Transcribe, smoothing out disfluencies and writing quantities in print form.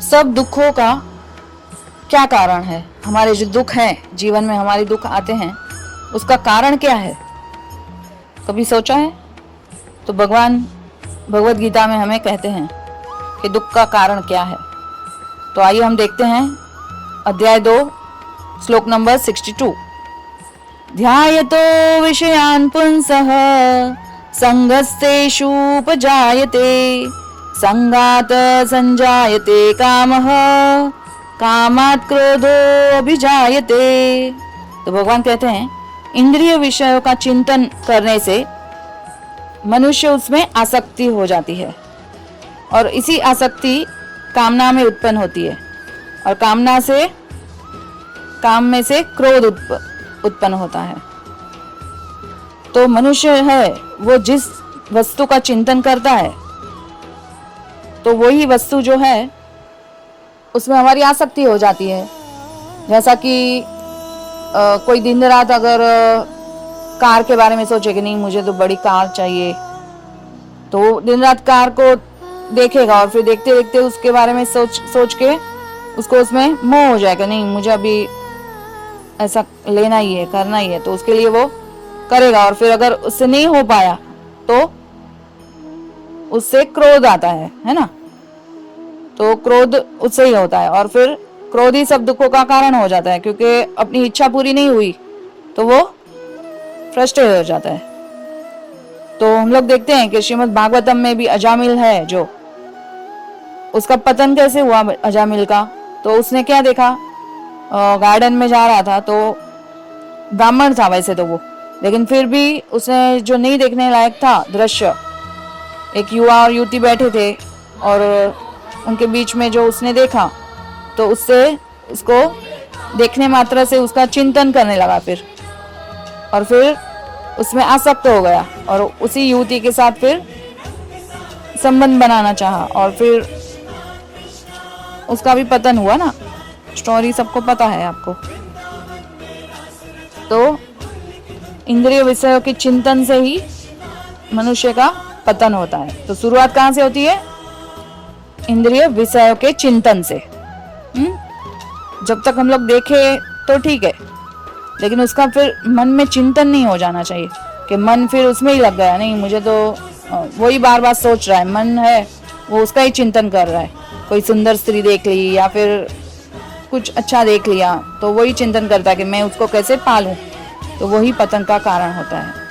सब दुखों का क्या कारण है? हमारे जो दुख हैं, जीवन में हमारे दुख आते हैं, उसका कारण क्या है? कभी सोचा है? तो भगवान भगवत गीता में हमें कहते हैं कि दुख का कारण क्या है। तो आइए हम देखते हैं अध्याय 2 श्लोक नंबर 62। ध्यायतो विषयान् पुंसः संगस्तेषुपजायते संगात संजायते कामः कामात् क्रोधो अभिजायते। तो भगवान कहते हैं इंद्रिय विषयों का चिंतन करने से मनुष्य उसमें आसक्ति हो जाती है और इसी आसक्ति कामना में उत्पन्न होती है और काम में से क्रोध उत्पन्न होता है। तो मनुष्य है वो जिस वस्तु का चिंतन करता है तो वही वस्तु जो है उसमें हमारी आसक्ति हो जाती है। जैसा कि कोई दिन रात अगर कार के बारे में सोचे कि नहीं मुझे तो बड़ी कार चाहिए, तो दिन रात कार को देखेगा और फिर देखते देखते उसके बारे में सोच के उसको उसमें मोह हो जाएगा, नहीं मुझे अभी ऐसा लेना ही है, करना ही है, तो उसके लिए वो करेगा। और फिर अगर उससे नहीं हो पाया तो उससे क्रोध आता है ना। तो क्रोध उससे ही होता है और फिर क्रोध ही सब दुखों का कारण हो जाता है, क्योंकि अपनी इच्छा पूरी नहीं हुई तो वो फ्रस्ट्रेट हो जाता है। तो हम लोग देखते हैं कि श्रीमद् भागवतम में भी अजामिल है, जो उसका पतन कैसे हुआ अजामिल का। तो उसने क्या देखा, गार्डन में जा रहा था तो ब्राह्मण था वैसे तो वो, लेकिन फिर भी उसने जो नहीं देखने लायक था दृश्य, एक युवा और युवती बैठे थे और उनके बीच में जो उसने देखा तो उससे उसको देखने मात्र से उसका चिंतन करने लगा फिर, और फिर उसमें आसक्त हो गया और उसी युवती के साथ फिर संबंध बनाना चाहा और फिर उसका भी पतन हुआ ना। स्टोरी सबको पता है आपको। तो इंद्रिय विषयों के चिंतन से ही मनुष्य का पतन होता है। तो शुरुआत कहाँ से होती है? इंद्रिय विषयों के चिंतन से। जब तक हम लोग देखे तो ठीक है, लेकिन उसका फिर मन में चिंतन नहीं हो जाना चाहिए कि मन फिर उसमें ही लग गया, नहीं मुझे तो वही बार बार सोच रहा है, मन है वो उसका ही चिंतन कर रहा है। कोई सुंदर स्त्री देख ली या फिर कुछ अच्छा देख लिया तो वही चिंतन करता है कि मैं उसको कैसे पालूं, तो वही पतन का कारण होता है।